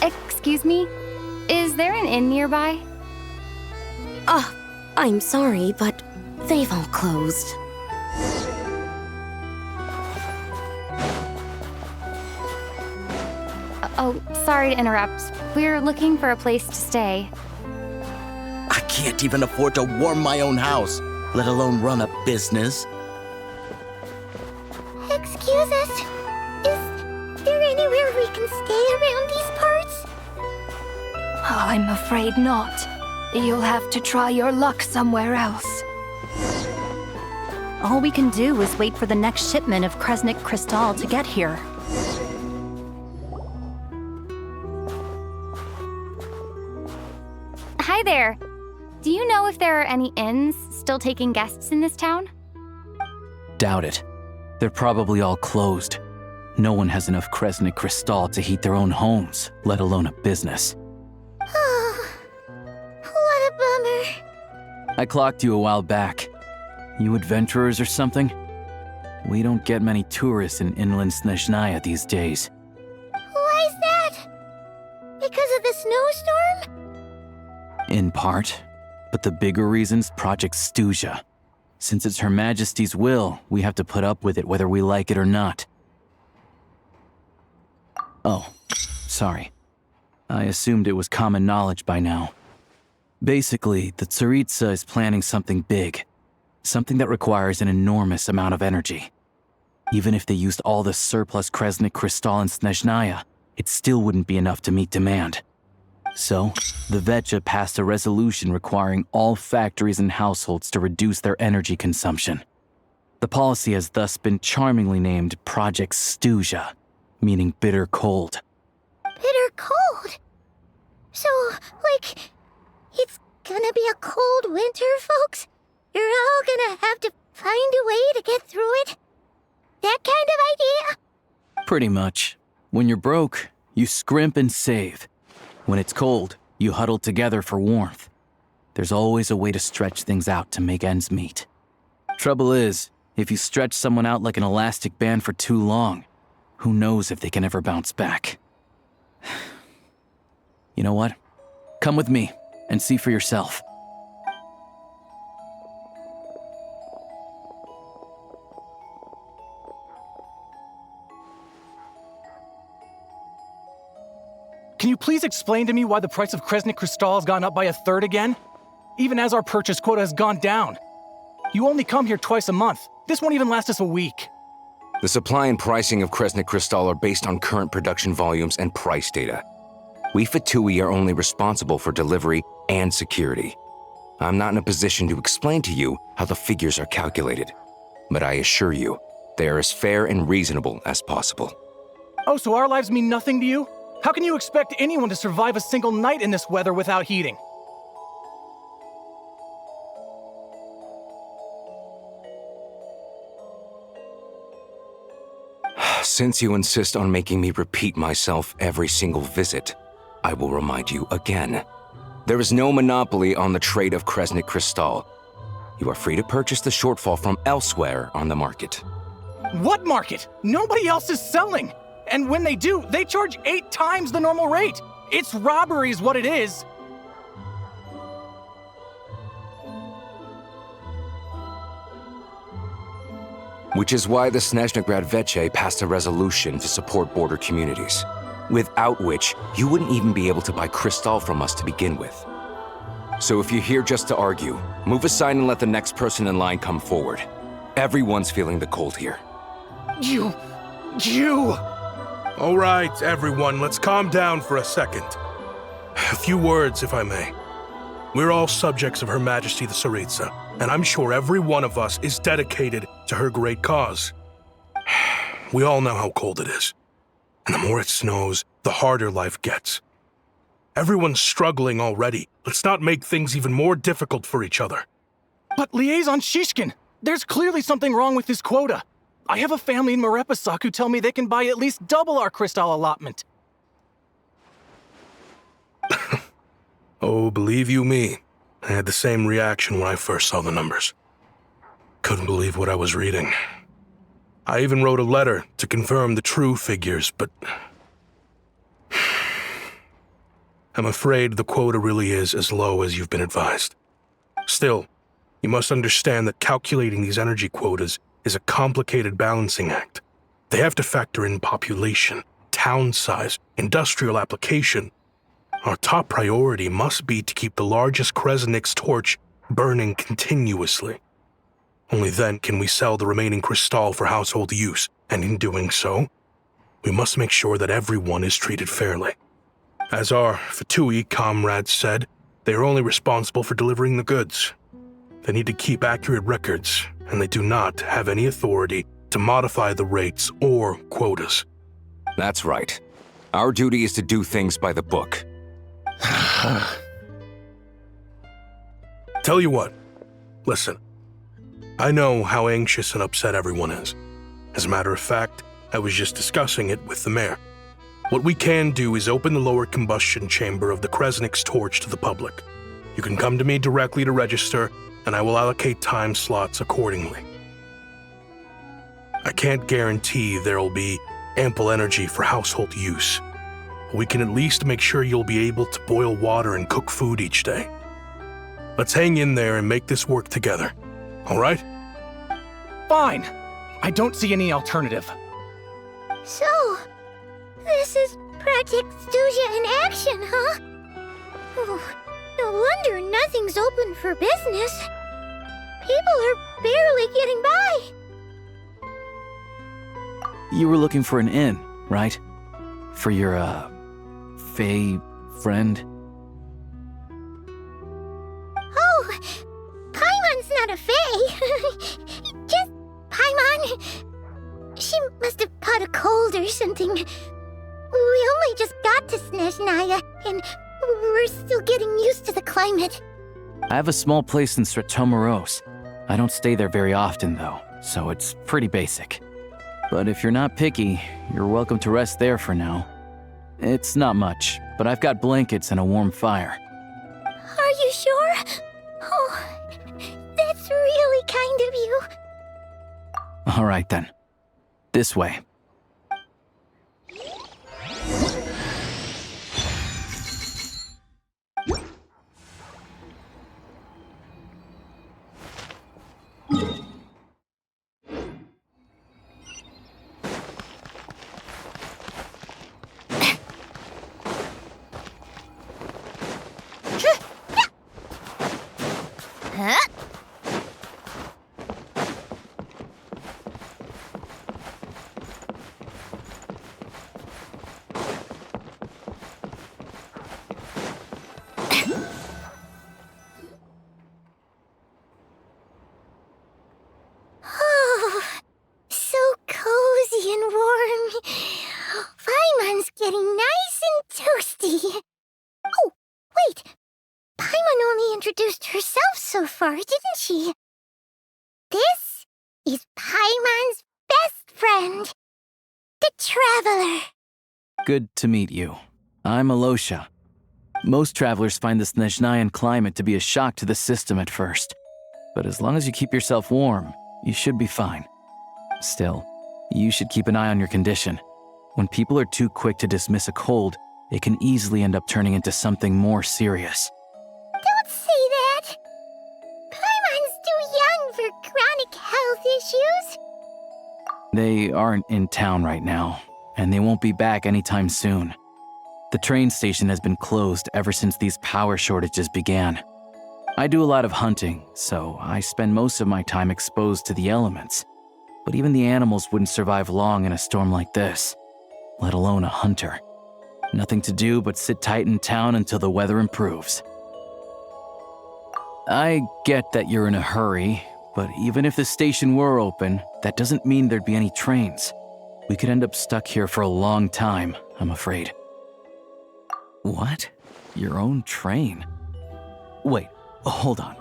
Excuse me? Is there an inn nearby? I'm sorry, but they've all closed. Oh, sorry to interrupt. We're looking for a place to stay. I can't even afford to warm my own house, let alone run a business. Excuse us. Is there anywhere we can stay around these parts? I'm afraid not. You'll have to try your luck somewhere else. All we can do is wait for the next shipment of Kresnik Crystal to get here. Hi there. Do you know if there are any inns still taking guests in this town? Doubt it. They're probably all closed. No one has enough Kresnik Crystal to heat their own homes, let alone a business. Oh, what a bummer. I clocked you a while back. You adventurers or something? We don't get many tourists in inland Snezhnaya these days. Why is that? Because of the snowstorm? In part. But the bigger reason's Project Stuzha. Since it's Her Majesty's will, we have to put up with it whether we like it or not. Oh, sorry. I assumed it was common knowledge by now. Basically, the Tsaritsa is planning something big. Something that requires an enormous amount of energy. Even if they used all the surplus Kresnik Crystal in Snezhnaya, it still wouldn't be enough to meet demand. So, the Vetja passed a resolution requiring all factories and households to reduce their energy consumption. The policy has thus been charmingly named Project Stuzha, meaning bitter cold. Bitter cold? So, like, it's gonna be a cold winter, folks? You're all gonna have to find a way to get through it? That kind of idea? Pretty much. When you're broke, you scrimp and save. When it's cold, you huddle together for warmth. There's always a way to stretch things out to make ends meet. Trouble is, if you stretch someone out like an elastic band for too long, who knows if they can ever bounce back. You know what? Come with me and see for yourself. Can you please explain to me why the price of Kresnik Crystal has gone up by 1/3 again? Even as our purchase quota has gone down. You only come here twice a month. This won't even last us a week. The supply and pricing of Kresnik Crystal are based on current production volumes and price data. We Fatui are only responsible for delivery and security. I'm not in a position to explain to you how the figures are calculated, but I assure you, they are as fair and reasonable as possible. Oh, so our lives mean nothing to you? How can you expect anyone to survive a single night in this weather without heating? Since you insist on making me repeat myself every single visit, I will remind you again. There is no monopoly on the trade of Kresnik Crystal. You are free to purchase the shortfall from elsewhere on the market. What market? Nobody else is selling! And when they do, they charge 8 times the normal rate! It's robbery is what it is! Which is why the Snezhnegrad Veche passed a resolution to support border communities, without which you wouldn't even be able to buy crystal from us to begin with. So if you're here just to argue, move aside and let the next person in line come forward. Everyone's feeling the cold here. You... All right, everyone, let's calm down for a second. A few words, if I may. We're all subjects of Her Majesty the Tsaritsa, and I'm sure every one of us is dedicated to her great cause. We all know how cold it is, and the more it snows, the harder life gets. Everyone's struggling already. Let's not make things even more difficult for each other. But Liaison Shishkin, There's clearly something wrong with this quota. I have a family in Marepasak who tell me they can buy at least double our crystal allotment. Oh, believe you me, I had the same reaction when I first saw the numbers. Couldn't believe what I was reading. I even wrote a letter to confirm the true figures, but I'm afraid the quota really is as low as you've been advised. Still, you must understand that calculating these energy quotas is a complicated balancing act. They have to factor in population, town size, industrial application. Our top priority must be to keep the largest Kresnik's torch burning continuously. Only then can we sell the remaining crystal for household use, and in doing so, we must make sure that everyone is treated fairly. As our Fatui comrades said, they are only responsible for delivering the goods. They need to keep accurate records, and they do not have any authority to modify the rates or quotas. That's right. Our duty is to do things by the book. Tell you what, listen. I know how anxious and upset everyone is. As a matter of fact, I was just discussing it with the mayor. What we can do is open the lower combustion chamber of the Kresnik's torch to the public. You can come to me directly to register, and I will allocate time slots accordingly. I can't guarantee there will be ample energy for household use, but we can at least make sure you'll be able to boil water and cook food each day. Let's hang in there and make this work together. All right? Fine. I don't see any alternative. So, this is Project Studia in action, huh? Oh, no wonder nothing's open for business. People are barely getting by. You were looking for an inn, right? For your, Fae friend? Oh, Paimon's not a fae. Just Paimon. She must have caught a cold or something. We only just got to Snezhnaya, and we're still getting used to the climate. I have a small place in Stratomaros. I don't stay there very often, though, so it's pretty basic. But if you're not picky, you're welcome to rest there for now. It's not much, but I've got blankets and a warm fire. Are you sure? Oh, that's really kind of you. All right, then. This way. Huh? Oh, so cozy and warm. Paimon's getting nice and toasty. Oh, wait. Paimon only introduced herself so far, didn't she? This is Paimon's best friend, the Traveler. Good to meet you. I'm Alosha. Most travelers find the Snezhnayan climate to be a shock to the system at first. But as long as you keep yourself warm, you should be fine. Still, you should keep an eye on your condition. When people are too quick to dismiss a cold, it can easily end up turning into something more serious. Don't say that. Paimon's too young for chronic health issues. They aren't in town right now, and they won't be back anytime soon. The train station has been closed ever since these power shortages began. I do a lot of hunting, so I spend most of my time exposed to the elements. But even the animals wouldn't survive long in a storm like this, let alone a hunter. Nothing to do but sit tight in town until the weather improves. I get that you're in a hurry, but even if the station were open, that doesn't mean there'd be any trains. We could end up stuck here for a long time, I'm afraid. What? Your own train? Wait, hold on.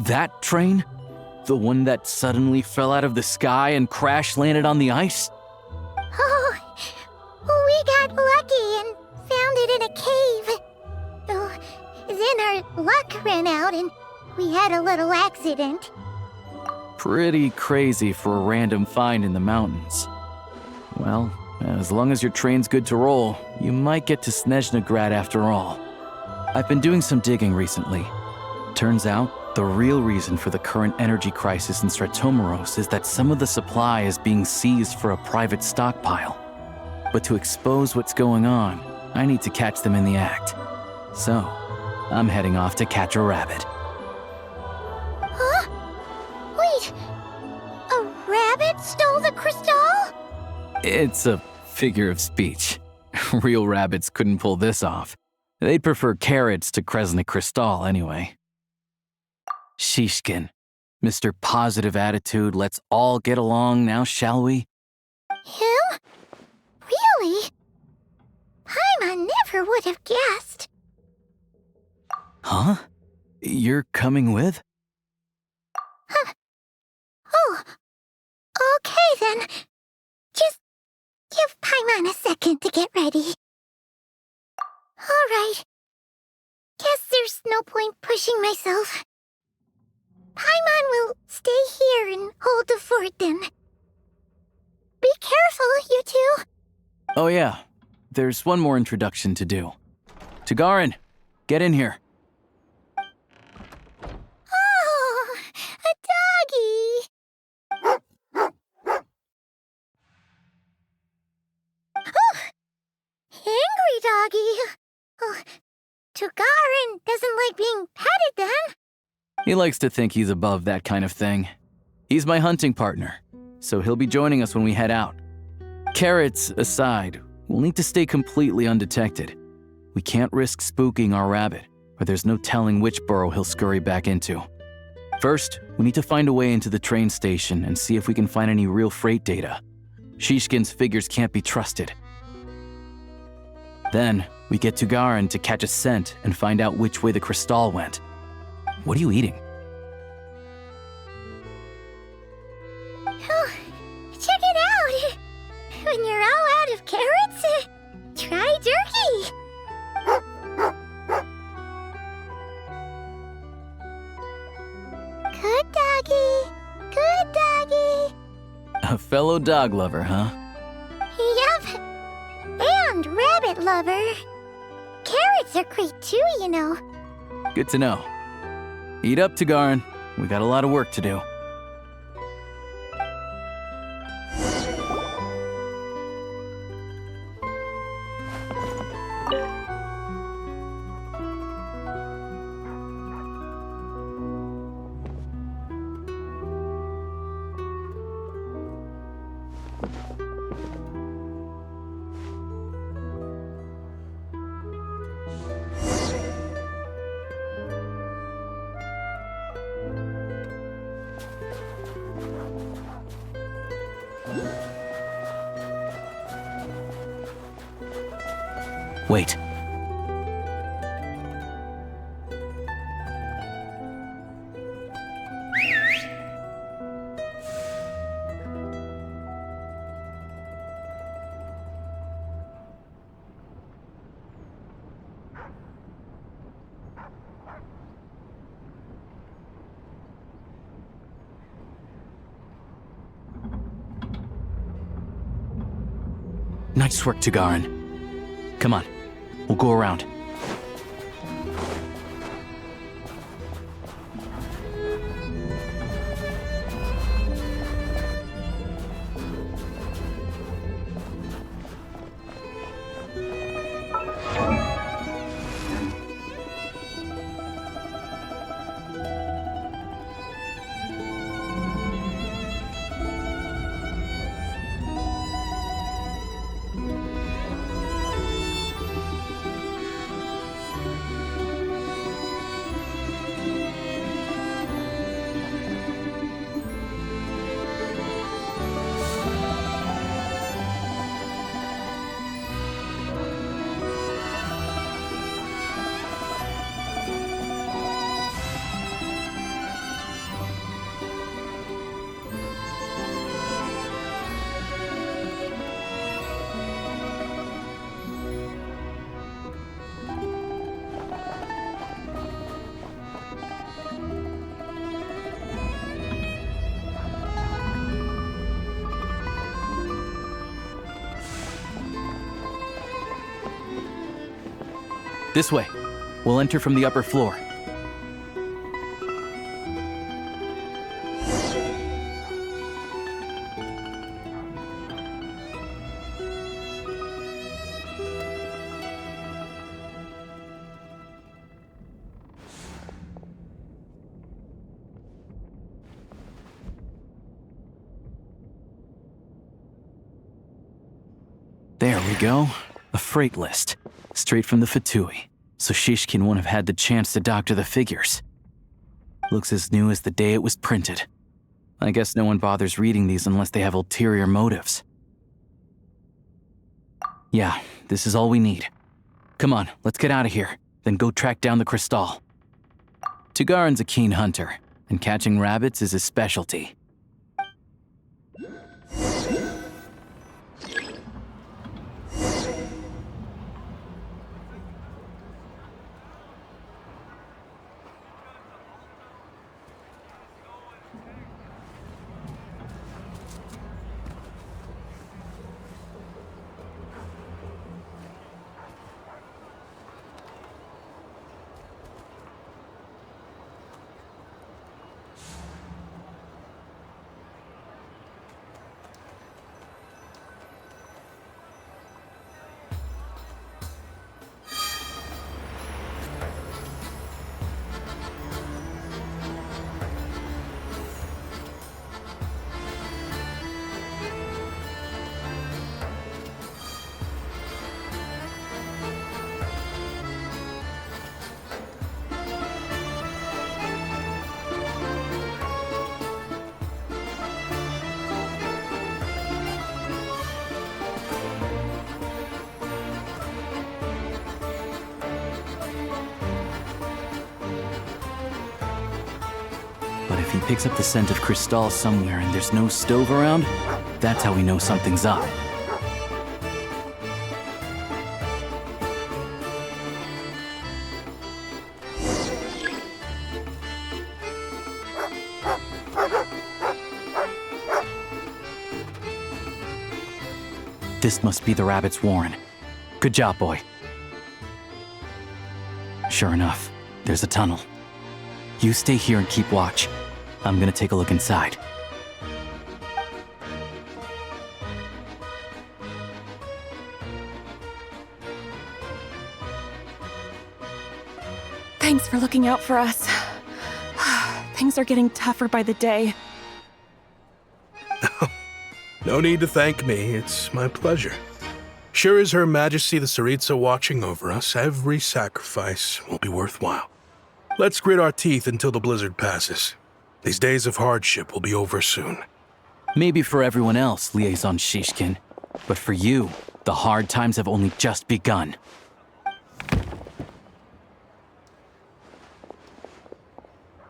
That train? The one that suddenly fell out of the sky and crash landed on the ice? Oh, we got lucky and found it in a cave. Oh, then our luck ran out and we had a little accident. Pretty crazy for a random find in the mountains. Well, as long as your train's good to roll, you might get to Snezhnograd after all. I've been doing some digging recently. Turns out, the real reason for the current energy crisis in Stratomaros is that some of the supply is being seized for a private stockpile. But to expose what's going on, I need to catch them in the act. So, I'm heading off to catch a rabbit. Huh? Wait, a rabbit stole the crystal? It's a figure of speech. Real rabbits couldn't pull this off. They'd prefer carrots to Kresnik Crystal anyway. Shishkin, Mr. Positive Attitude, let's all get along now, shall we? Him? Really? Paimon never would have guessed. Huh? You're coming with? Huh. Oh, okay then. Just give Paimon a second to get ready. All right. Guess there's no point pushing myself. Paimon will stay here and hold the fort then. Be careful, you two. Oh yeah, there's one more introduction to do. Tagarin, get in here. Oh, a doggy. Oh, angry doggy. Oh, Tagarin doesn't like being petted then. He likes to think he's above that kind of thing. He's my hunting partner, so he'll be joining us when we head out. Carrots aside, we'll need to stay completely undetected. We can't risk spooking our rabbit, or there's no telling which burrow he'll scurry back into. First, we need to find a way into the train station and see if we can find any real freight data. Shishkin's figures can't be trusted. Then, we get Tagarin to catch a scent and find out which way the crystal went. What are you eating? Oh, check it out. When you're all out of carrots, try jerky. Good doggy. Good doggy. A fellow dog lover, huh? Yep. And rabbit lover. Carrots are great too, you know. Good to know. Eat up, Tagarin. We got a lot of work to do. Wait. Nice work, Tagarin. Come on, we'll go around. This way. We'll enter from the upper floor. There we go. A freight list. Straight from the Fatui. So Shishkin won't have had the chance to doctor the figures. Looks as new as the day it was printed. I guess no one bothers reading these unless they have ulterior motives. Yeah, this is all we need. Come on, let's get out of here. Then go track down the crystal. Tugarin's a keen hunter, and catching rabbits is his specialty. But if he picks up the scent of crystal somewhere and there's no stove around, that's how we know something's up. This must be the rabbit's warren. Good job, boy. Sure enough, there's a tunnel. You stay here and keep watch. I'm gonna take a look inside. Thanks for looking out for us. Things are getting tougher by the day. No need to thank me. It's my pleasure. Sure as Her Majesty the Tsaritsa watching over us, every sacrifice will be worthwhile. Let's grit our teeth until the blizzard passes. These days of hardship will be over soon. Maybe for everyone else, Liaison Shishkin. But for you, the hard times have only just begun.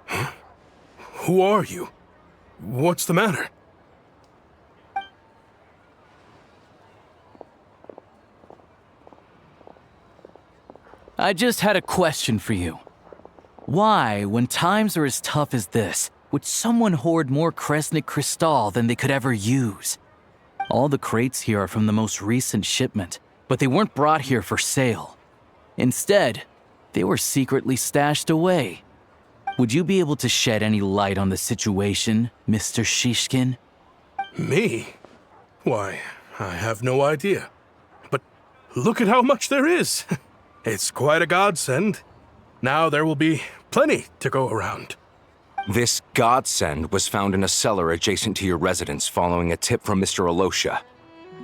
Huh? Who are you? What's the matter? I just had a question for you. Why, when times are as tough as this, would someone hoard more Kresnik crystal than they could ever use? All the crates here are from the most recent shipment, but they weren't brought here for sale. Instead, they were secretly stashed away. Would you be able to shed any light on the situation, Mr. Shishkin? Me? Why, I have no idea. But look at how much there is. It's quite a godsend. Now there will be plenty to go around. This godsend was found in a cellar adjacent to your residence following a tip from Mr. Alosha.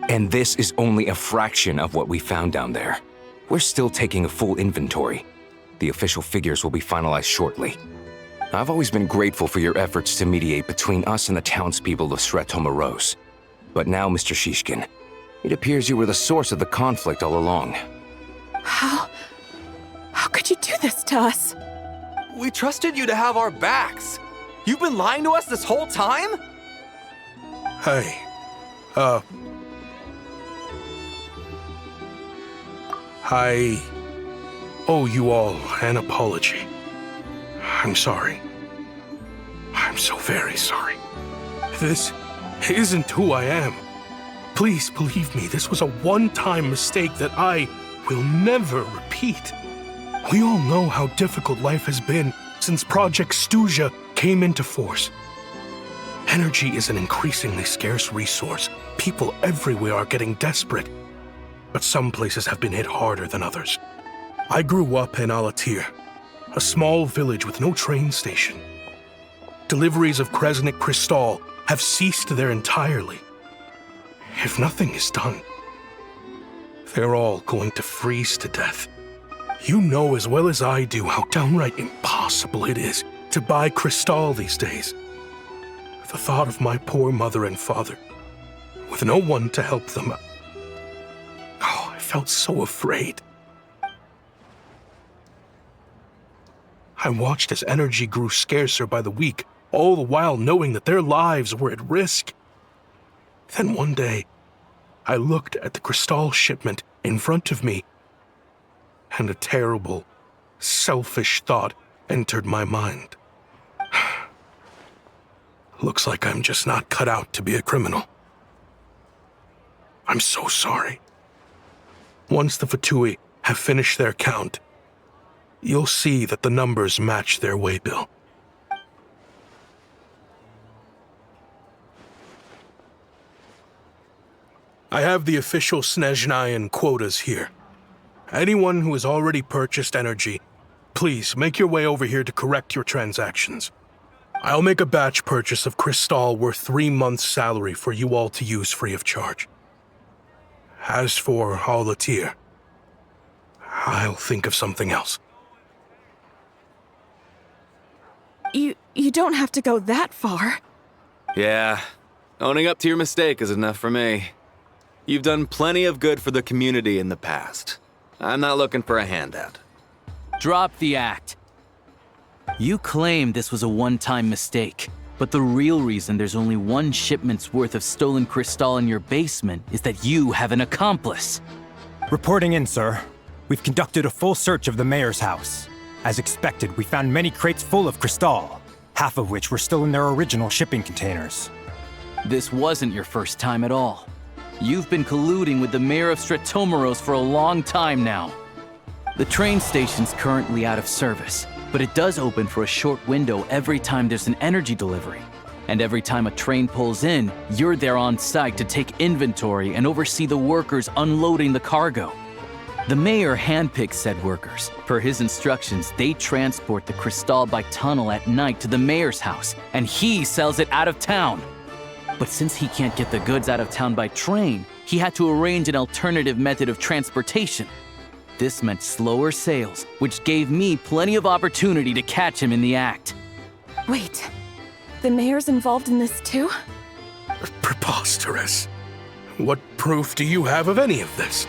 And this is only a fraction of what we found down there. We're still taking a full inventory. The official figures will be finalized shortly. I've always been grateful for your efforts to mediate between us and the townspeople of Sretomaros. But now, Mr. Shishkin, it appears you were the source of the conflict all along. How could you do this to us? We trusted you to have our backs. You've been lying to us this whole time? Hey, I owe you all an apology. I'm sorry. I'm so very sorry. This isn't who I am. Please believe me, this was a one-time mistake that I will never repeat. We all know how difficult life has been since Project Stuja came into force. Energy is an increasingly scarce resource. People everywhere are getting desperate. But some places have been hit harder than others. I grew up in Alatir, a small village with no train station. Deliveries of Kresnik Crystal have ceased there entirely. If nothing is done, they're all going to freeze to death. You know as well as I do how downright impossible it is to buy Crystal these days. The thought of my poor mother and father, with no one to help them, I felt so afraid. I watched as energy grew scarcer by the week, all the while knowing that their lives were at risk. Then one day, I looked at the Crystal shipment in front of me, and a terrible, selfish thought entered my mind. Looks like I'm just not cut out to be a criminal. I'm so sorry. Once the Fatui have finished their count, you'll see that the numbers match their waybill. I have the official Snezhnayan quotas here. Anyone who has already purchased energy, please make your way over here to correct your transactions. I'll make a batch purchase of Crystal worth 3 months' salary for you all to use free of charge. As for Alatir, I'll think of something else. You don't have to go that far. Yeah, owning up to your mistake is enough for me. You've done plenty of good for the community in the past. I'm not looking for a handout. Drop the act. You claim this was a one-time mistake, but the real reason there's only 1 shipment's worth of stolen Crystal in your basement is that you have an accomplice. Reporting in, sir. We've conducted a full search of the mayor's house. As expected, we found many crates full of Crystal, half of which were still in their original shipping containers. This wasn't your first time at all. You've been colluding with the mayor of Stratomeros for a long time now. The train station's currently out of service, but it does open for a short window every time there's an energy delivery. And every time a train pulls in, you're there on site to take inventory and oversee the workers unloading the cargo. The mayor handpicks said workers. Per his instructions, they transport the Crystal by tunnel at night to the mayor's house, and he sells it out of town. But since he can't get the goods out of town by train, he had to arrange an alternative method of transportation. This meant slower sales, which gave me plenty of opportunity to catch him in the act. Wait, the mayor's involved in this too? Preposterous. What proof do you have of any of this?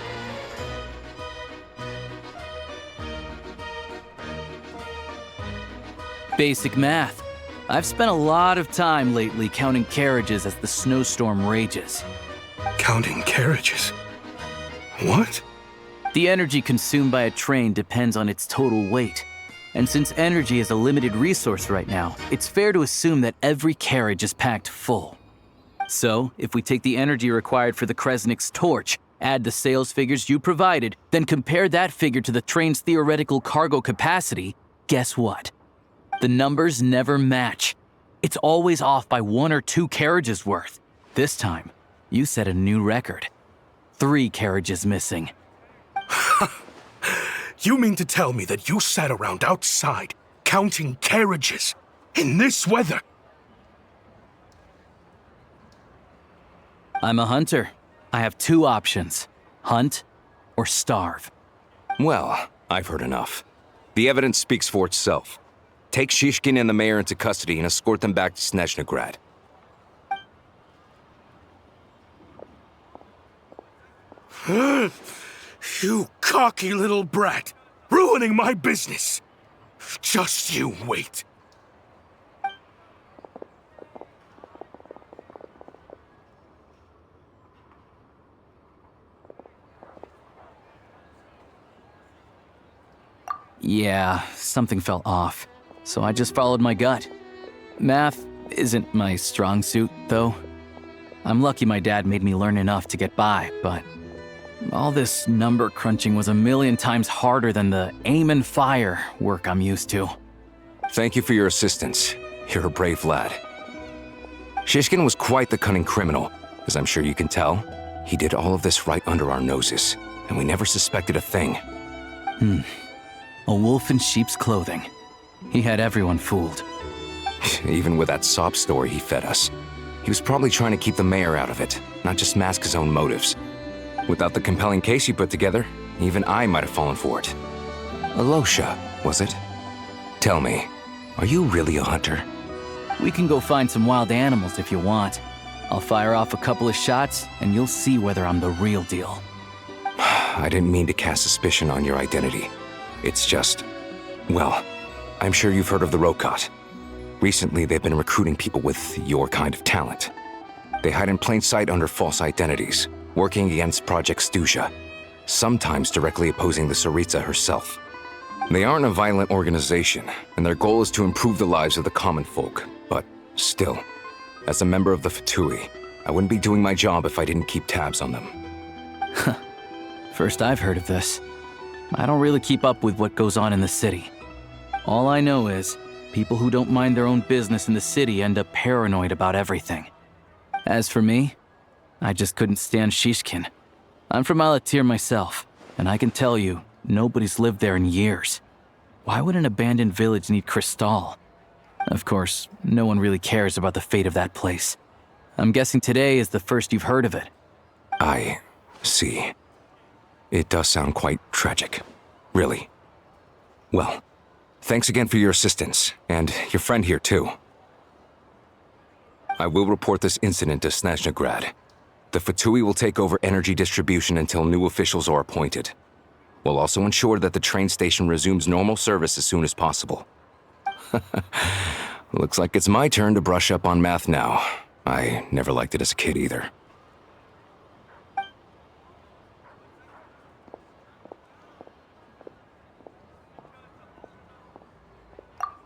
Basic math. I've spent a lot of time lately counting carriages as the snowstorm rages. Counting carriages? What? The energy consumed by a train depends on its total weight. And since energy is a limited resource right now, it's fair to assume that every carriage is packed full. So, if we take the energy required for the Kresnik's torch, add the sales figures you provided, then compare that figure to the train's theoretical cargo capacity, guess what? The numbers never match. It's always off by 1 or 2 carriages worth. This time, you set a new record. 3 carriages missing. You mean to tell me that you sat around outside, counting carriages, in this weather? I'm a hunter. I have 2 options. Hunt or starve. Well, I've heard enough. The evidence speaks for itself. Take Shishkin and the mayor into custody and escort them back to Snezhnograd. You cocky little brat! Ruining my business! Just you wait. Yeah, something felt off, so I just followed my gut. Math isn't my strong suit, though. I'm lucky my dad made me learn enough to get by, but All this number crunching was a million times harder than the aim and fire work I'm used to. Thank you for your assistance. You're a brave lad. Shishkin was quite the cunning criminal, as I'm sure you can tell. He did all of this right under our noses, and we never suspected a thing. A wolf in sheep's clothing. He had everyone fooled. Even with that sob story he fed us. He was probably trying to keep the mayor out of it, not just mask his own motives. Without the compelling case he put together, even I might have fallen for it. Alosha, was it? Tell me, are you really a hunter? We can go find some wild animals if you want. I'll fire off a couple of shots, and you'll see whether I'm the real deal. I didn't mean to cast suspicion on your identity. It's just... well, I'm sure you've heard of the Rokot. Recently, they've been recruiting people with your kind of talent. They hide in plain sight under false identities, working against Project Stuja, sometimes directly opposing the Tsaritsa herself. They aren't a violent organization, and their goal is to improve the lives of the common folk. But still, as a member of the Fatui, I wouldn't be doing my job if I didn't keep tabs on them. First I've heard of this. I don't really keep up with what goes on in the city. All I know is, people who don't mind their own business in the city end up paranoid about everything. As for me, I just couldn't stand Shishkin. I'm from Alatir myself, and I can tell you, nobody's lived there in years. Why would an abandoned village need Crystal? Of course, no one really cares about the fate of that place. I'm guessing today is the first you've heard of it. I see. It does sound quite tragic. Really. Well, thanks again for your assistance, and your friend here too. I will report this incident to Snezhnograd. The Fatui will take over energy distribution until new officials are appointed. We'll also ensure that the train station resumes normal service as soon as possible. Looks like it's my turn to brush up on math now. I never liked it as a kid either.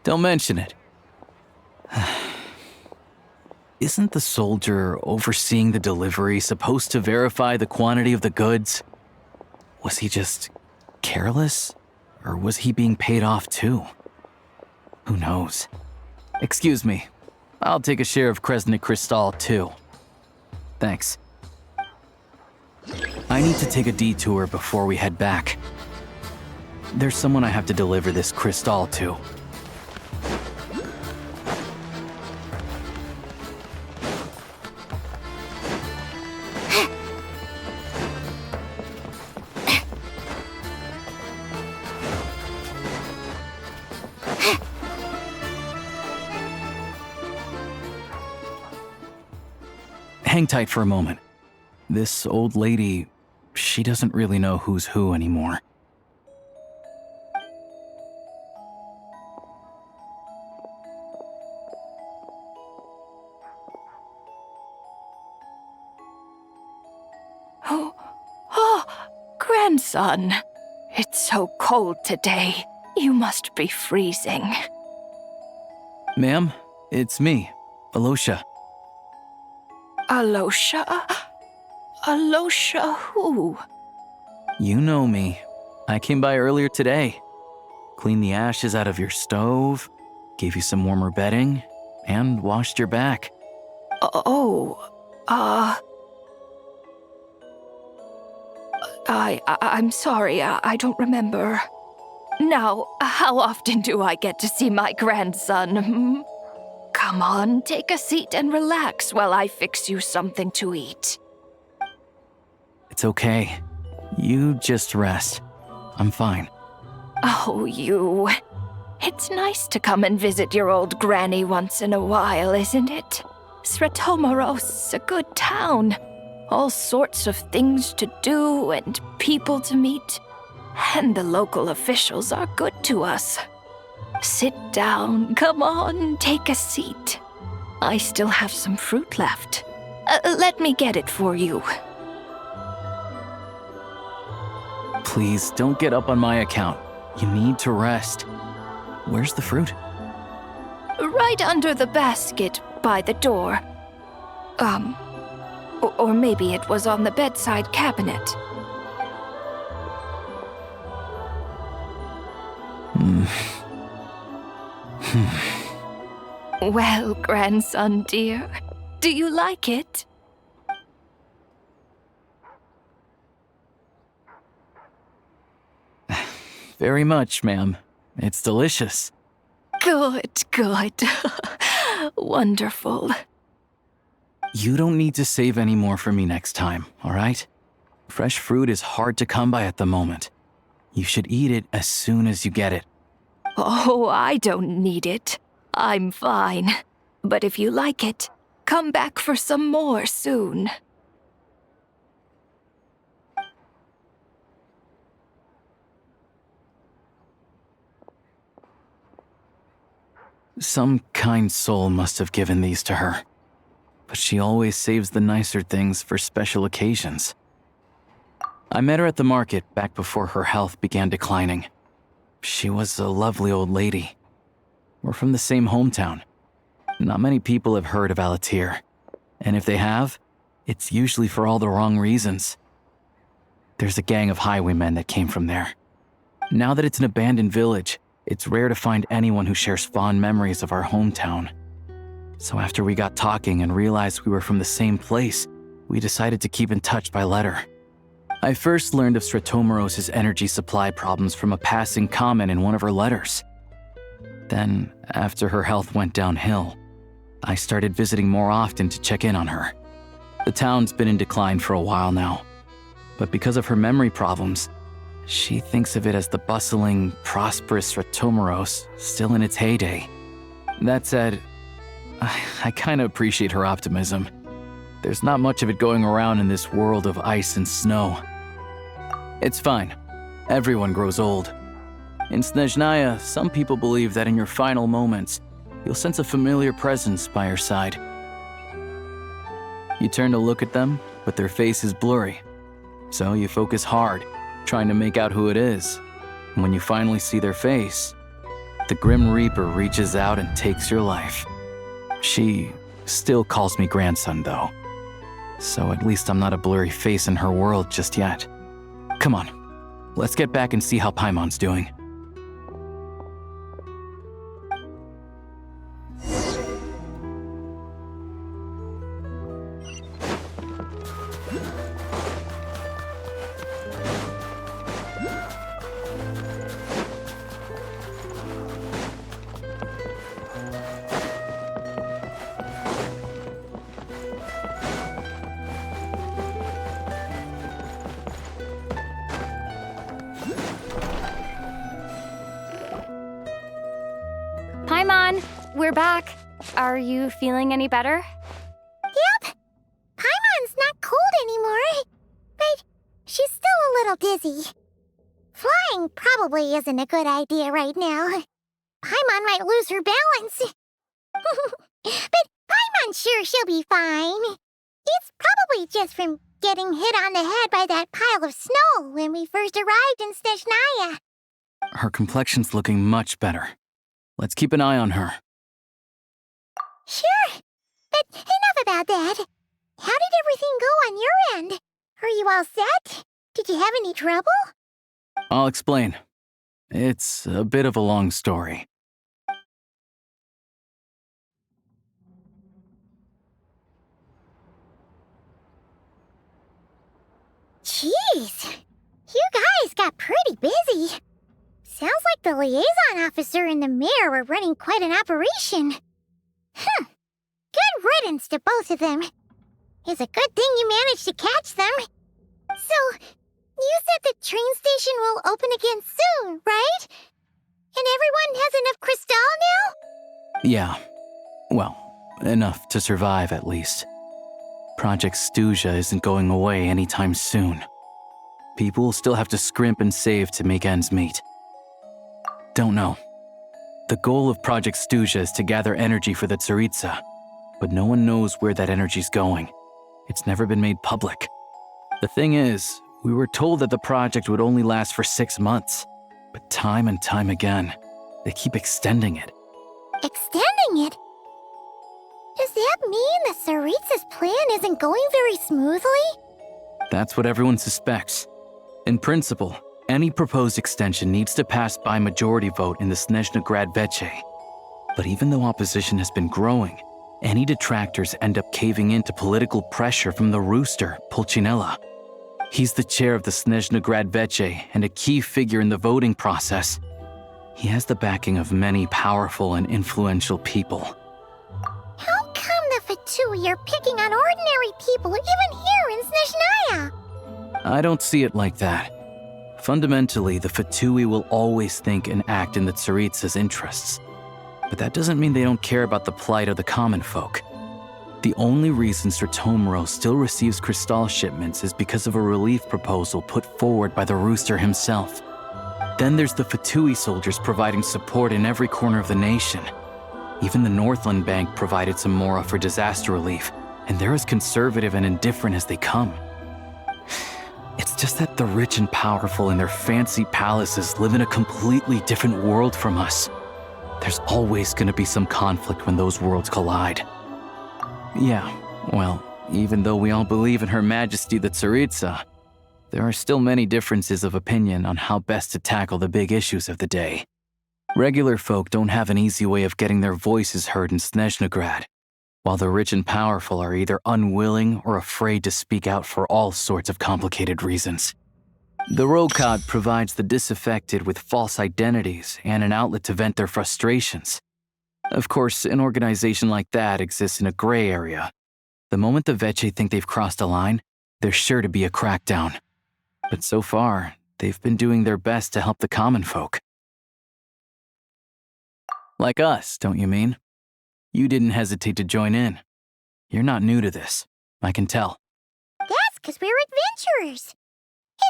Don't mention it. Isn't the soldier overseeing the delivery supposed to verify the quantity of the goods? Was he just careless? Or was he being paid off too? Who knows? Excuse me. I'll take a share of Kresnik Crystal too. Thanks. I need to take a detour before we head back. There's someone I have to deliver this crystal to. Hang tight for a moment. This old lady, she doesn't really know who's who anymore. Oh, grandson. It's so cold today. You must be freezing. Ma'am, it's me, Alosha. Alosha? Alosha who? You know me. I came by earlier today. Cleaned the ashes out of your stove, gave you some warmer bedding, and washed your back. I'm sorry, I don't remember. Now, how often do I get to see my grandson? Come on, take a seat and relax while I fix you something to eat. It's okay. You just rest. I'm fine. Oh, you. It's nice to come and visit your old granny once in a while, isn't it? Sretomaros, a good town. All sorts of things to do and people to meet. And the local officials are good to us. Sit down, come on, take a seat. I still have some fruit left. Let me get it for you. Please, don't get up on my account. You need to rest. Where's the fruit? Right under the basket by the door. Or maybe it was on the bedside cabinet. Well, grandson dear, do you like it? Very much, ma'am. It's delicious. Good, good. Wonderful. You don't need to save any more for me next time, all right? Fresh fruit is hard to come by at the moment. You should eat it as soon as you get it. Oh, I don't need it. I'm fine. But if you like it, come back for some more soon. Some kind soul must have given these to her. But she always saves the nicer things for special occasions. I met her at the market back before her health began declining. She was a lovely old lady. We're from the same hometown. Not many people have heard of Alatir. And if they have, it's usually for all the wrong reasons. There's a gang of highwaymen that came from there. Now that it's an abandoned village, it's rare to find anyone who shares fond memories of our hometown. So after we got talking and realized we were from the same place, we decided to keep in touch by letter. I first learned of Stratomoros's energy supply problems from a passing comment in one of her letters. Then, after her health went downhill, I started visiting more often to check in on her. The town's been in decline for a while now, but because of her memory problems, she thinks of it as the bustling, prosperous Stratomoros still in its heyday. That said, I kinda appreciate her optimism. There's not much of it going around in this world of ice and snow. It's fine. Everyone grows old. In Snezhnaya, some people believe that in your final moments, you'll sense a familiar presence by your side. You turn to look at them, but their face is blurry. So you focus hard, trying to make out who it is. And when you finally see their face, the Grim Reaper reaches out and takes your life. She still calls me grandson, though. So at least I'm not a blurry face in her world just yet. Come on, let's get back and see how Paimon's doing. Paimon, we're back. Are you feeling any better? Yep. Paimon's not cold anymore, but she's still a little dizzy. Flying probably isn't a good idea right now. Paimon might lose her balance. But Paimon's sure she'll be fine. It's probably just from getting hit on the head by that pile of snow when we first arrived in Snezhnaya. Her complexion's looking much better. Let's keep an eye on her. Sure, but enough about that. How did everything go on your end? Are you all set? Did you have any trouble? I'll explain. It's a bit of a long story. Jeez, you guys got pretty busy. Sounds like the liaison officer and the mayor were running quite an operation. Good riddance to both of them. It's a good thing you managed to catch them. So, you said the train station will open again soon, right? And everyone has enough crystal now? Yeah. Well, enough to survive at least. Project Stuja isn't going away anytime soon. People will still have to scrimp and save to make ends meet. Don't know. The goal of Project Stuja is to gather energy for the Tsaritsa, but no one knows where that energy's going. It's never been made public. The thing is, we were told that the project would only last for 6 months, but time and time again, they keep extending it. Extending it? Does that mean the Tsaritsa's plan isn't going very smoothly? That's what everyone suspects. In principle, Any proposed extension needs to pass by majority vote in the Snezhnograd Veche. But even though opposition has been growing, any detractors end up caving in to political pressure from the rooster, Pulcinella. He's the chair of the Snezhnograd Veche and a key figure in the voting process. He has the backing of many powerful and influential people. How come the Fatui are picking on ordinary people even here in Snezhnaya? I don't see it like that. Fundamentally, the Fatui will always think and act in the Tsaritsa's interests. But that doesn't mean they don't care about the plight of the common folk. The only reason Sir Tomoro still receives Crystal shipments is because of a relief proposal put forward by the Rooster himself. Then there's the Fatui soldiers providing support in every corner of the nation. Even the Northland Bank provided some mora for disaster relief, and they're as conservative and indifferent as they come. It's just that the rich and powerful in their fancy palaces live in a completely different world from us. There's always going to be some conflict when those worlds collide. Yeah, well, even though we all believe in Her Majesty the Tsaritsa, there are still many differences of opinion on how best to tackle the big issues of the day. Regular folk don't have an easy way of getting their voices heard in Snezhnograd, while the rich and powerful are either unwilling or afraid to speak out for all sorts of complicated reasons. The Rokad provides the disaffected with false identities and an outlet to vent their frustrations. Of course, an organization like that exists in a gray area. The moment the Veche think they've crossed a line, there's sure to be a crackdown. But so far, they've been doing their best to help the common folk. Like us, don't you mean? You didn't hesitate to join in. You're not new to this, I can tell. That's because we're adventurers.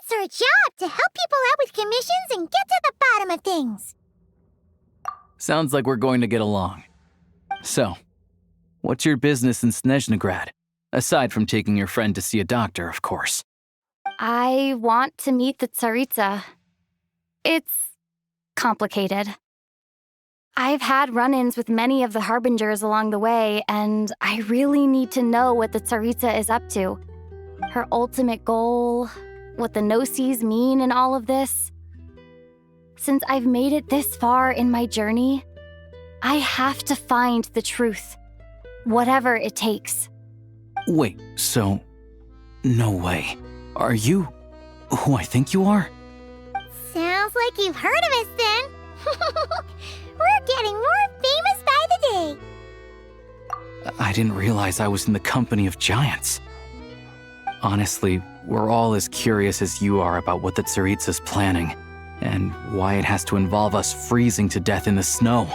It's our job to help people out with commissions and get to the bottom of things. Sounds like we're going to get along. So, what's your business in Snezhnograd? Aside from taking your friend to see a doctor, of course. I want to meet the Tsaritsa. It's complicated. I've had run-ins with many of the Harbingers along the way, and I really need to know what the Tsaritsa is up to. Her ultimate goal, what the Gnosis mean in all of this. Since I've made it this far in my journey, I have to find the truth, whatever it takes. Wait, so... no way. Are you who I think you are? Sounds like you've heard of us then. We're getting more famous by the day. I didn't realize I was in the company of giants. Honestly, we're all as curious as you are about what the Tsaritsa's planning, and why it has to involve us freezing to death in the snow.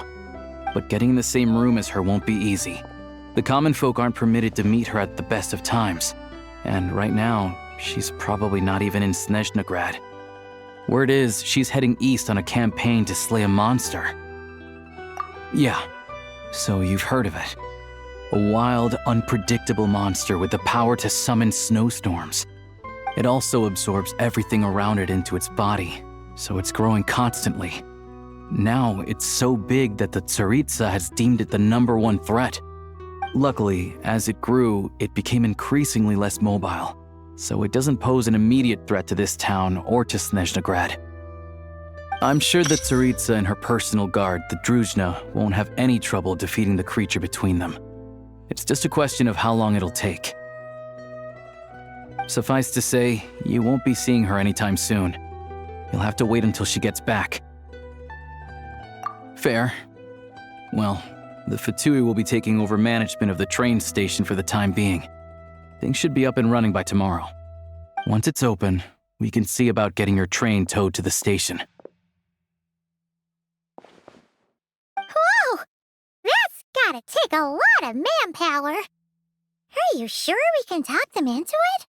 But getting in the same room as her won't be easy. The common folk aren't permitted to meet her at the best of times, and right now, she's probably not even in Snezhnograd. Word is, she's heading east on a campaign to slay a monster. Yeah, so you've heard of it. A wild, unpredictable monster with the power to summon snowstorms. It also absorbs everything around it into its body, so it's growing constantly. Now, it's so big that the Tsaritsa has deemed it the #1 threat. Luckily, as it grew, it became increasingly less mobile, so it doesn't pose an immediate threat to this town or to Snezhnograd. I'm sure the Tsaritsa and her personal guard, the Druzhna, won't have any trouble defeating the creature between them. It's just a question of how long it'll take. Suffice to say, you won't be seeing her anytime soon. You'll have to wait until she gets back. Fair. Well, the Fatui will be taking over management of the train station for the time being. Things should be up and running by tomorrow. Once it's open, we can see about getting your train towed to the station. Whoa! That's gotta take a lot of manpower. Are you sure we can talk them into it?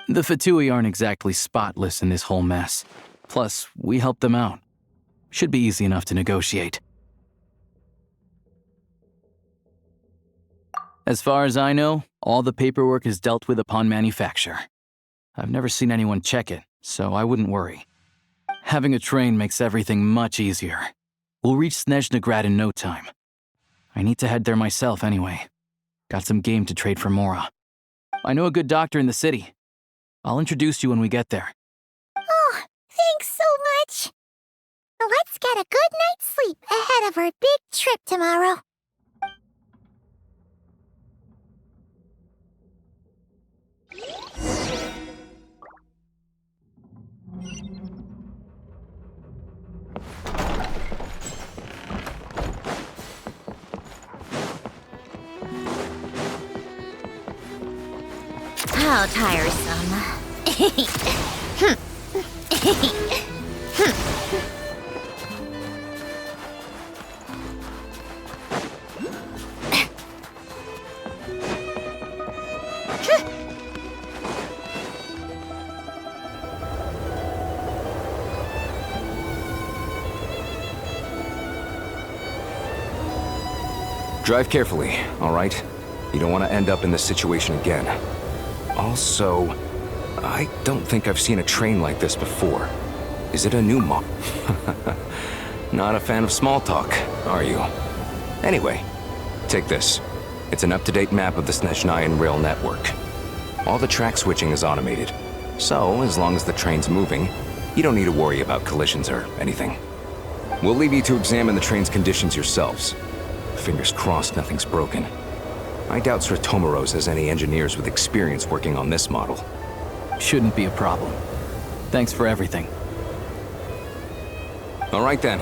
The Fatui aren't exactly spotless in this whole mess. Plus, we helped them out. Should be easy enough to negotiate. As far as I know, all the paperwork is dealt with upon manufacture. I've never seen anyone check it, so I wouldn't worry. Having a train makes everything much easier. We'll reach Snezhnograd in no time. I need to head there myself anyway. Got some game to trade for Mora. I know a good doctor in the city. I'll introduce you when we get there. Oh, Thanks so much. Let's get a good night's sleep ahead of our big trip tomorrow. How tiresome. Drive carefully, all right? You don't want to end up in this situation again. Also, I don't think I've seen a train like this before. Is it a new model? Not a fan of small talk, are you? Anyway, take this. It's an up-to-date map of the Snezhnayan rail network. All the track switching is automated, so as long as the train's moving, you don't need to worry about collisions or anything. We'll leave you to examine the train's conditions yourselves. Fingers crossed nothing's broken. I doubt Sratomaros has any engineers with experience working on this model. Shouldn't be a problem. Thanks for everything. All right then.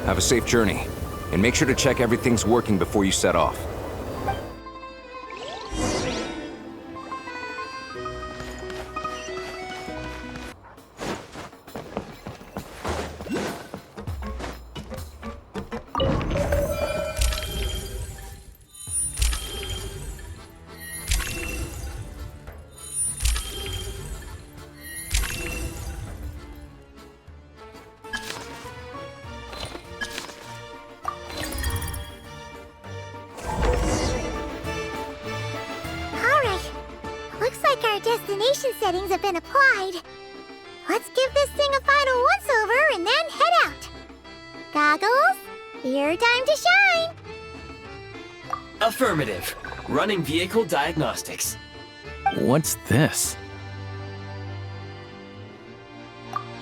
Have a safe journey. And make sure to check everything's working before you set off. Destination settings have been applied. Let's give this thing a final once-over and then head out. Goggles, your time to shine. Affirmative. Running vehicle diagnostics. What's this?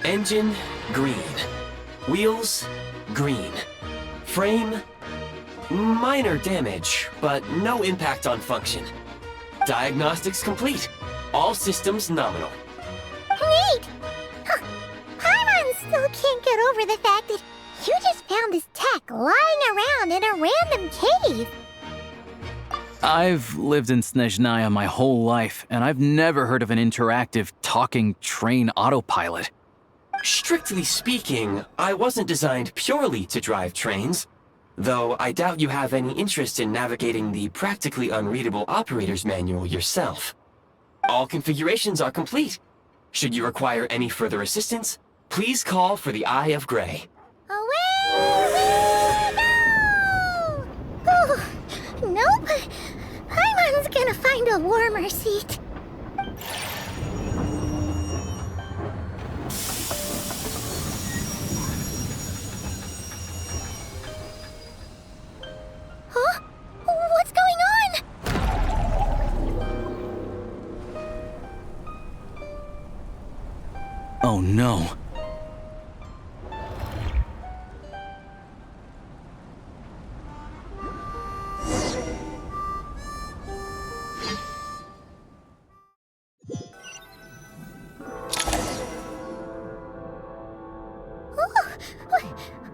Engine, green. Wheels, green. Frame, minor damage, but no impact on function. Diagnostics complete. All systems nominal. Neat! Huh. Paimon still can't get over the fact that you just found this tech lying around in a random cave. I've lived in Snezhnaya my whole life, and I've never heard of an interactive, talking train autopilot. Strictly speaking, I wasn't designed purely to drive trains, though I doubt you have any interest in navigating the practically unreadable operator's manual yourself. All configurations are complete. Should you require any further assistance, please call for the Eye of Grey. Away we go! Oh, nope. Paimon's gonna find a warmer seat. Huh? What's going on? Oh no.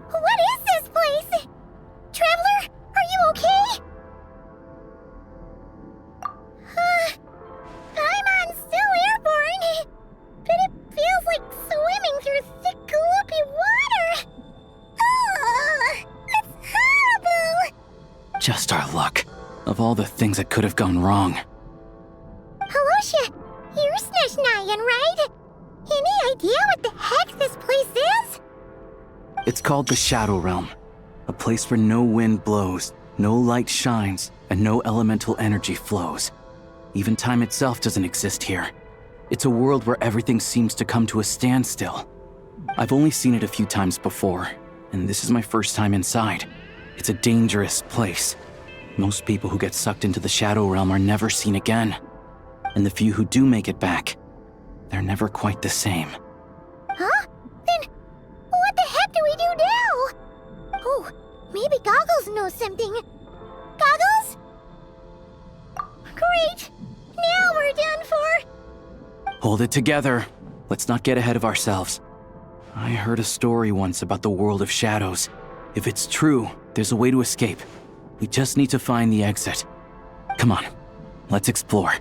What is this place? Traveler, are you okay? Paimon's still airborne, but it feels like swimming through thick, gloopy water. Oh, it's horrible. Just our luck. Of all the things that could have gone wrong. Halosha, you're Snezhnayan, right? Any idea what the heck this place is? It's called the Shadow Realm. A place where no wind blows, no light shines, and no elemental energy flows. Even time itself doesn't exist here. It's a world where everything seems to come to a standstill. I've only seen it a few times before, and this is my first time inside. It's a dangerous place. Most people who get sucked into the Shadow Realm are never seen again. And the few who do make it back, they're never quite the same. Huh? Then Goggles knows something. Goggles? Great! Now we're done for! Hold it together. Let's not get ahead of ourselves. I heard a story once about the world of shadows. If it's true, there's a way to escape. We just need to find the exit. Come on, let's explore.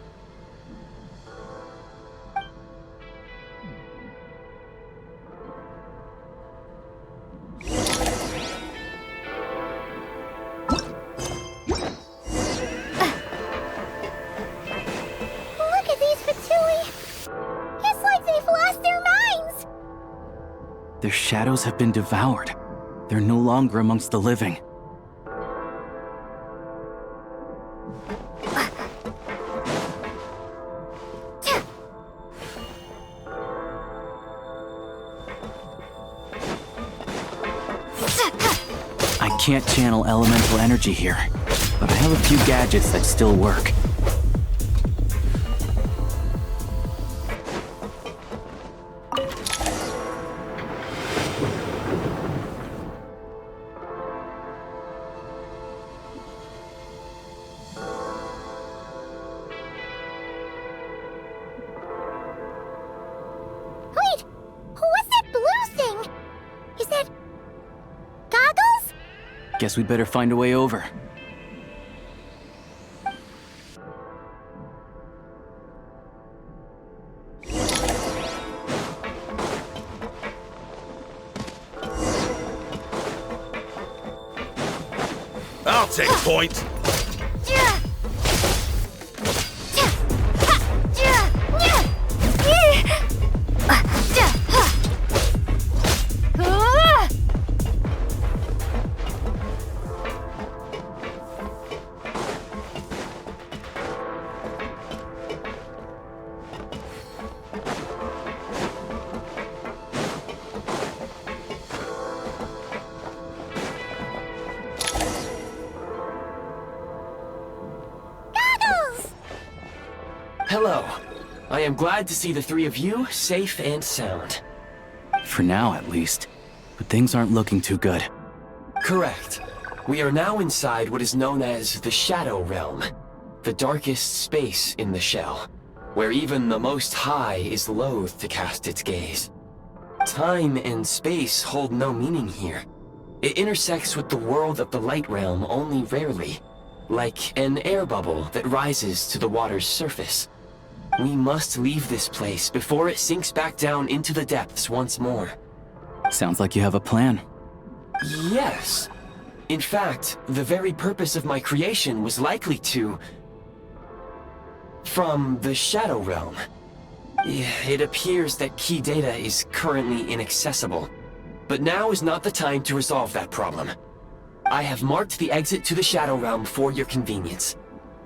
Look at these Fatui! It's like they've lost their minds! Their shadows have been devoured. They're no longer amongst the living. I can't channel elemental energy here, but I have a few gadgets that still work. Wait! What's that blue thing? Is that... Goggles? Guess we'd better find a way over. I'll take point. Hello. I am glad to see the three of you safe and sound. For now, at least. But things aren't looking too good. Correct. We are now inside what is known as the Shadow Realm, the darkest space in the shell, where even the Most High is loath to cast its gaze. Time and space hold no meaning here. It intersects with the world of the Light Realm only rarely, like an air bubble that rises to the water's surface. We must leave this place before it sinks back down into the depths once more. Sounds like you have a plan. Yes. In fact, the very purpose of my creation was likely to... from the Shadow Realm. It appears that key data is currently inaccessible, but now is not the time to resolve that problem. I have marked the exit to the Shadow Realm for your convenience.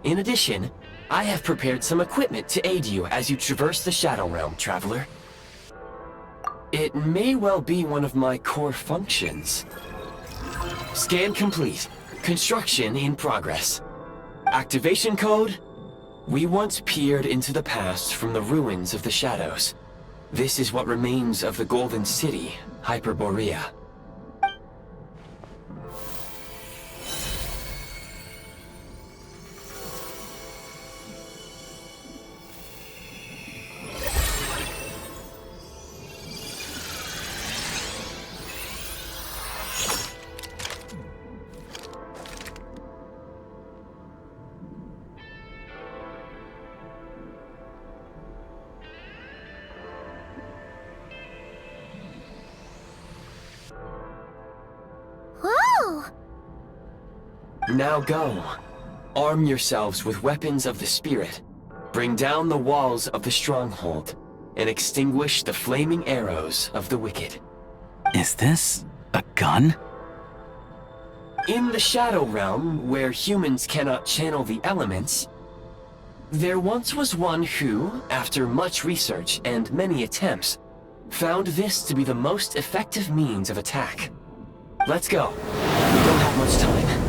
In addition, I have prepared some equipment to aid you as you traverse the Shadow Realm, Traveler. It may well be one of my core functions. Scan complete. Construction in progress. Activation code? We once peered into the past from the ruins of the shadows. This is what remains of the Golden City, Hyperborea. Whoa! Now go. Arm yourselves with weapons of the spirit. Bring down the walls of the stronghold, and extinguish the flaming arrows of the wicked. Is this a gun? In the Shadow Realm, where humans cannot channel the elements, there once was one who, after much research and many attempts, found this to be the most effective means of attack. Let's go. We don't have much time.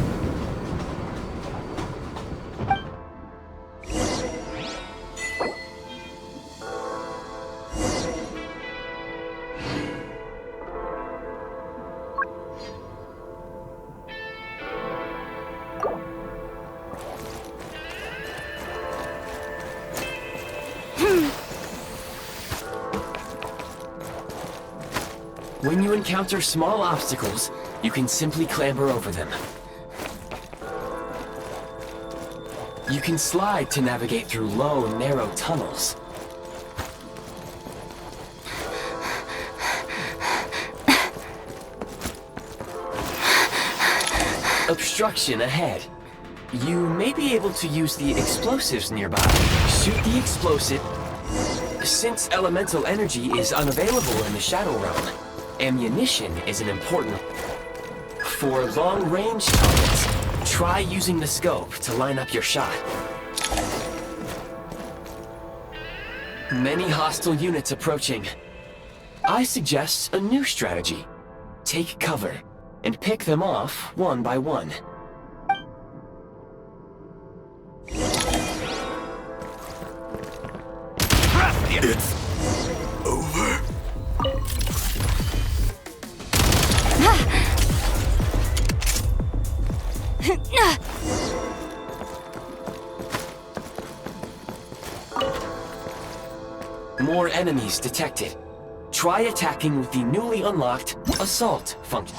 When you encounter small obstacles, you can simply clamber over them. You can slide to navigate through low, narrow tunnels. Obstruction ahead. You may be able to use the explosives nearby. Shoot the explosive. Since elemental energy is unavailable in the Shadow Realm, ammunition is an important. For long-range targets, try using the scope to line up your shot. Many hostile units approaching. I suggest a new strategy. Take cover and pick them off one by one. It's over. More enemies detected. Try attacking with the newly unlocked assault function.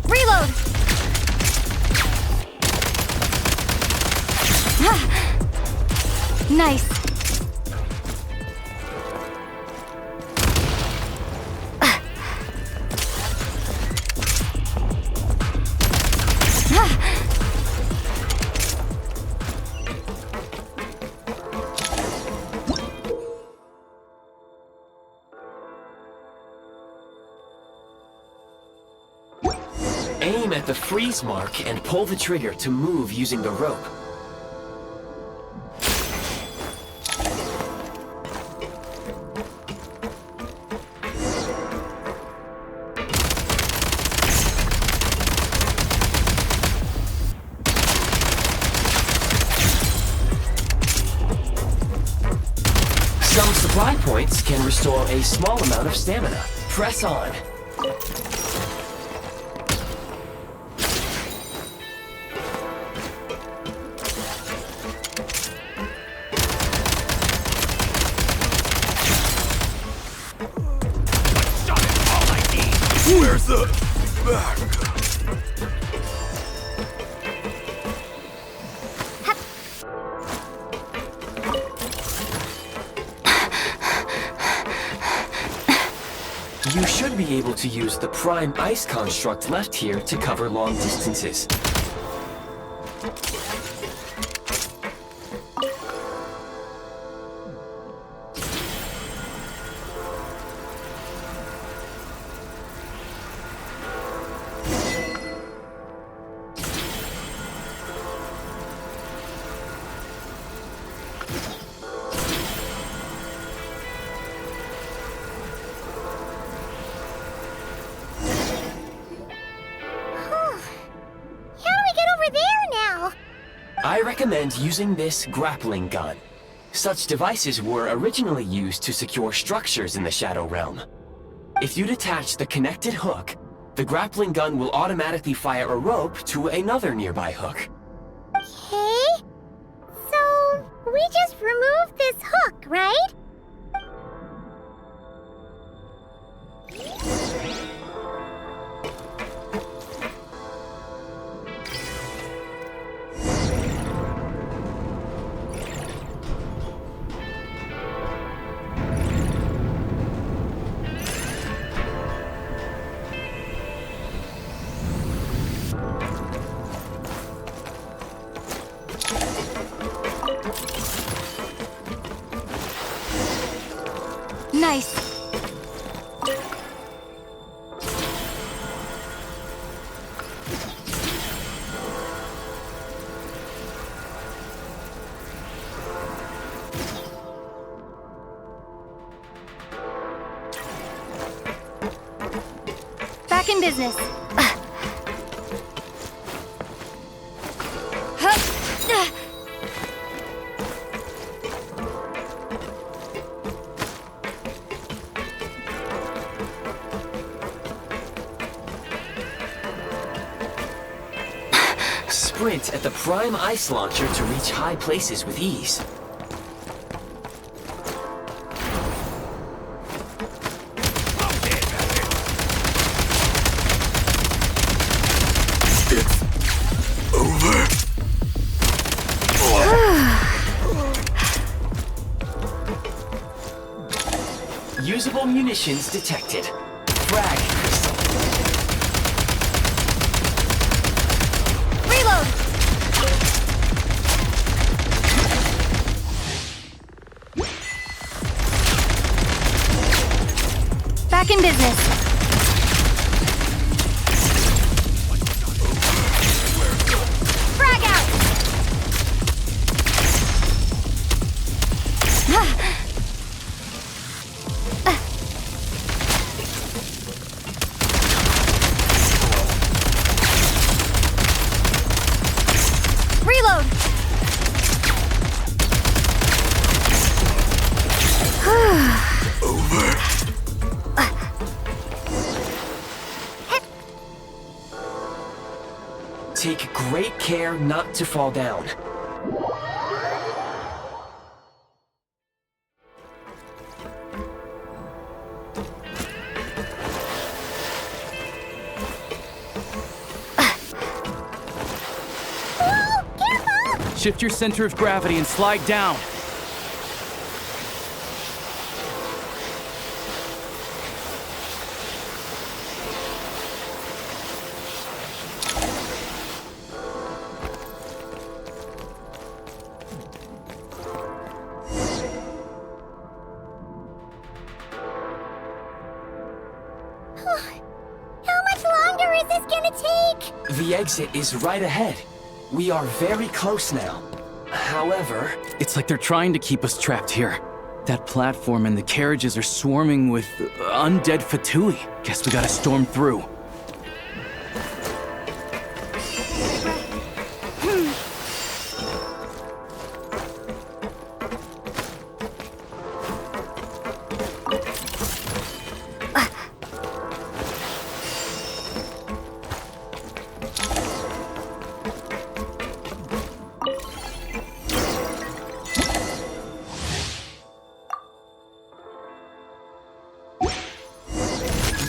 Reload! Nice. Aim at the freeze mark and pull the trigger to move using the rope. Some supply points can restore a small amount of stamina. Press on. Where's the backup? You should be able to use the prime ice construct left here to cover long distances. I recommend using this grappling gun. Such devices were originally used to secure structures in the Shadow Realm. If you detach the connected hook, the grappling gun will automatically fire a rope to another nearby hook. Okay. So, we just removed this hook, right? Nice. Back in business. sprint at the prime ice launcher to reach high places with ease. Usable munitions detected. Frag crystal. Reload! Back in business. Frag out! Reload! Take great care not to fall down. Shift your center of gravity and slide down. How much longer is this gonna take? The exit is right ahead. We are very close now. However... It's like they're trying to keep us trapped here. That platform and the carriages are swarming with undead Fatui. Guess we gotta storm through.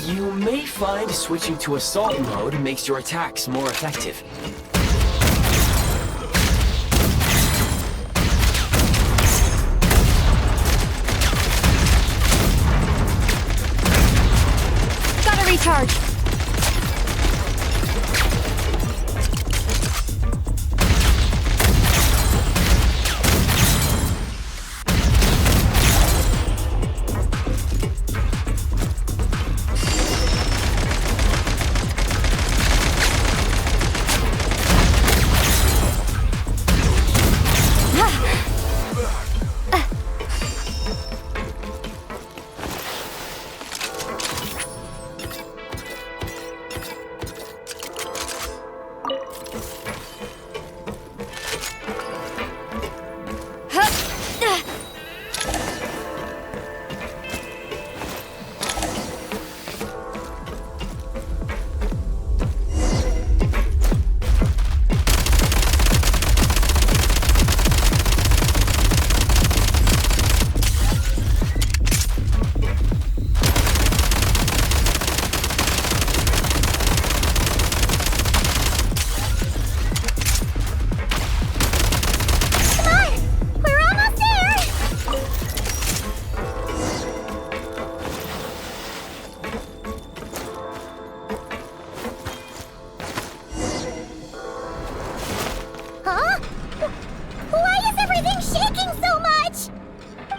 You may find switching to assault mode makes your attacks more effective. Gotta recharge.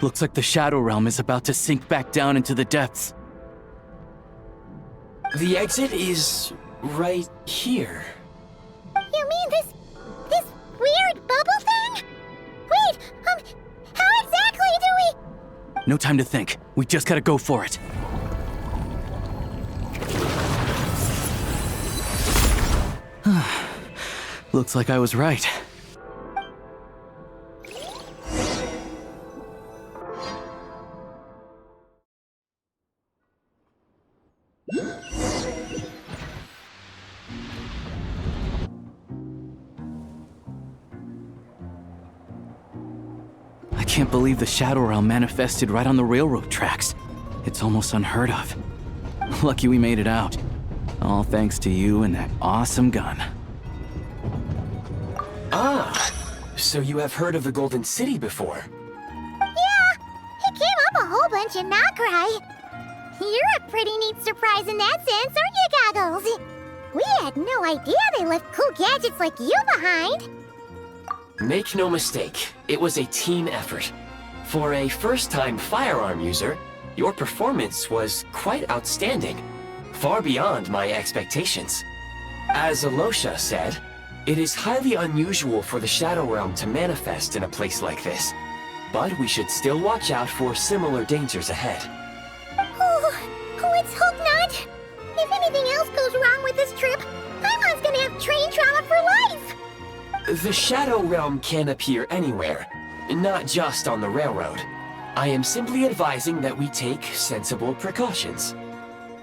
Looks like the Shadow Realm is about to sink back down into the depths. The exit is right here. You mean this weird bubble thing? Wait, how exactly do we... No time to think. We just gotta go for it. Looks like I was right. can't believe the Shadow Realm manifested right on the railroad tracks. It's almost unheard of. Lucky we made it out. All thanks to you and that awesome gun. Ah, so you have heard of the Golden City before? Yeah, it came up a whole bunch in Nokrai. You're a pretty neat surprise in that sense, aren't you, Goggles? We had no idea they left cool gadgets like you behind. Make no mistake, it was a team effort. For a first-time firearm user, your performance was quite outstanding, far beyond my expectations. As Alosha said, it is highly unusual for the Shadow Realm to manifest in a place like this, but we should still watch out for similar dangers ahead. Oh, let's hope not. If anything else goes wrong with this trip, Paimon's gonna have train trauma for life. The Shadow Realm can appear anywhere, not just on the railroad. I am simply advising that we take sensible precautions.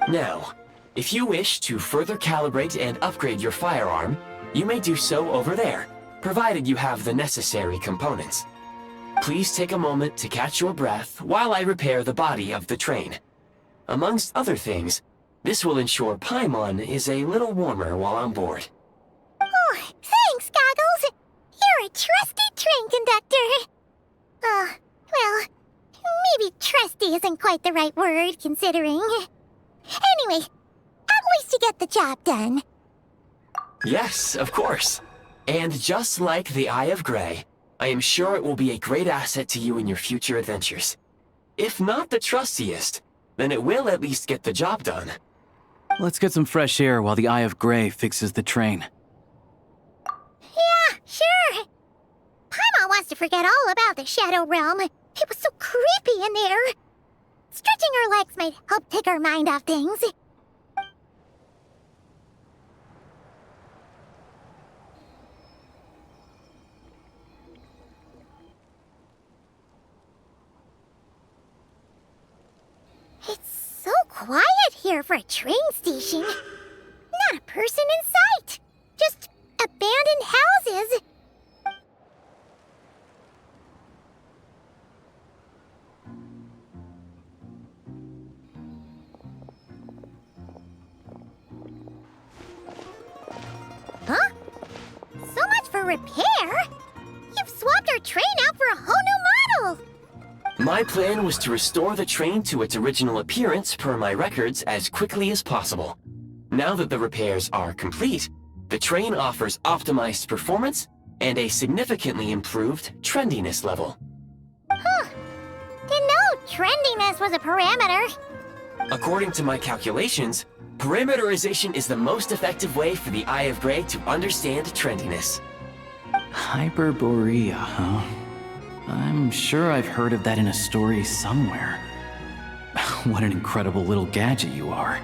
Now, if you wish to further calibrate and upgrade your firearm, you may do so over there, provided you have the necessary components. Please take a moment to catch your breath while I repair the body of the train. Amongst other things, this will ensure Paimon is a little warmer while on board. Oh, thanks, Goggles. You're a trusty train conductor. Well, maybe trusty isn't quite the right word, considering. Anyway, at least you get the job done. Yes, of course. And just like the Eye of Grey, I am sure it will be a great asset to you in your future adventures. If not the trustiest, then it will at least get the job done. Let's get some fresh air while the Eye of Grey fixes the train. Yeah, sure. Paimon wants to forget all about the Shadow Realm. It was so creepy in there. Stretching her legs might help take her mind off things. It's so quiet here for a train station. Not a person in sight. Just abandoned houses. Huh? So much for repair? You've swapped our train out for a whole new model! My plan was to restore the train to its original appearance per my records as quickly as possible. Now that the repairs are complete, the train offers optimized performance and a significantly improved trendiness level. Huh. Didn't know trendiness was a parameter. According to my calculations, parameterization is the most effective way for the Eye of Grey to understand trendiness. Hyperborea, huh? I'm sure I've heard of that in a story somewhere. What an incredible little gadget you are.